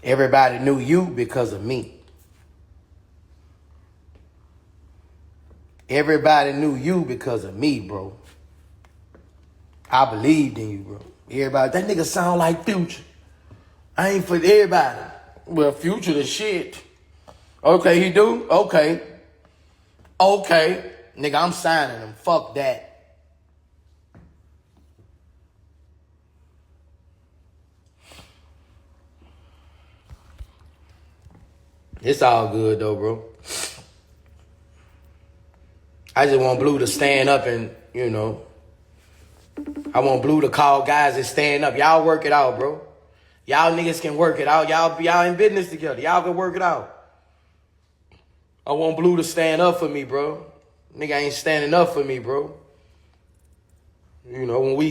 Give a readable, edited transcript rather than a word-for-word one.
Everybody knew you because of me. Everybody knew you because of me, bro. I believed in you, bro. Everybody, that nigga sound like Future. I ain't for everybody. Well, Future the shit. Okay, he do? Okay. Okay. Nigga, I'm signing him. Fuck that. It's all good though, bro. I just want Blue to stand up and, I want Blue to call guys and stand up. Y'all work it out, bro. Y'all niggas can work it out. Y'all in business together. Y'all can work it out. I want Blue to stand up for me, bro. Nigga ain't standing up for me, bro. When we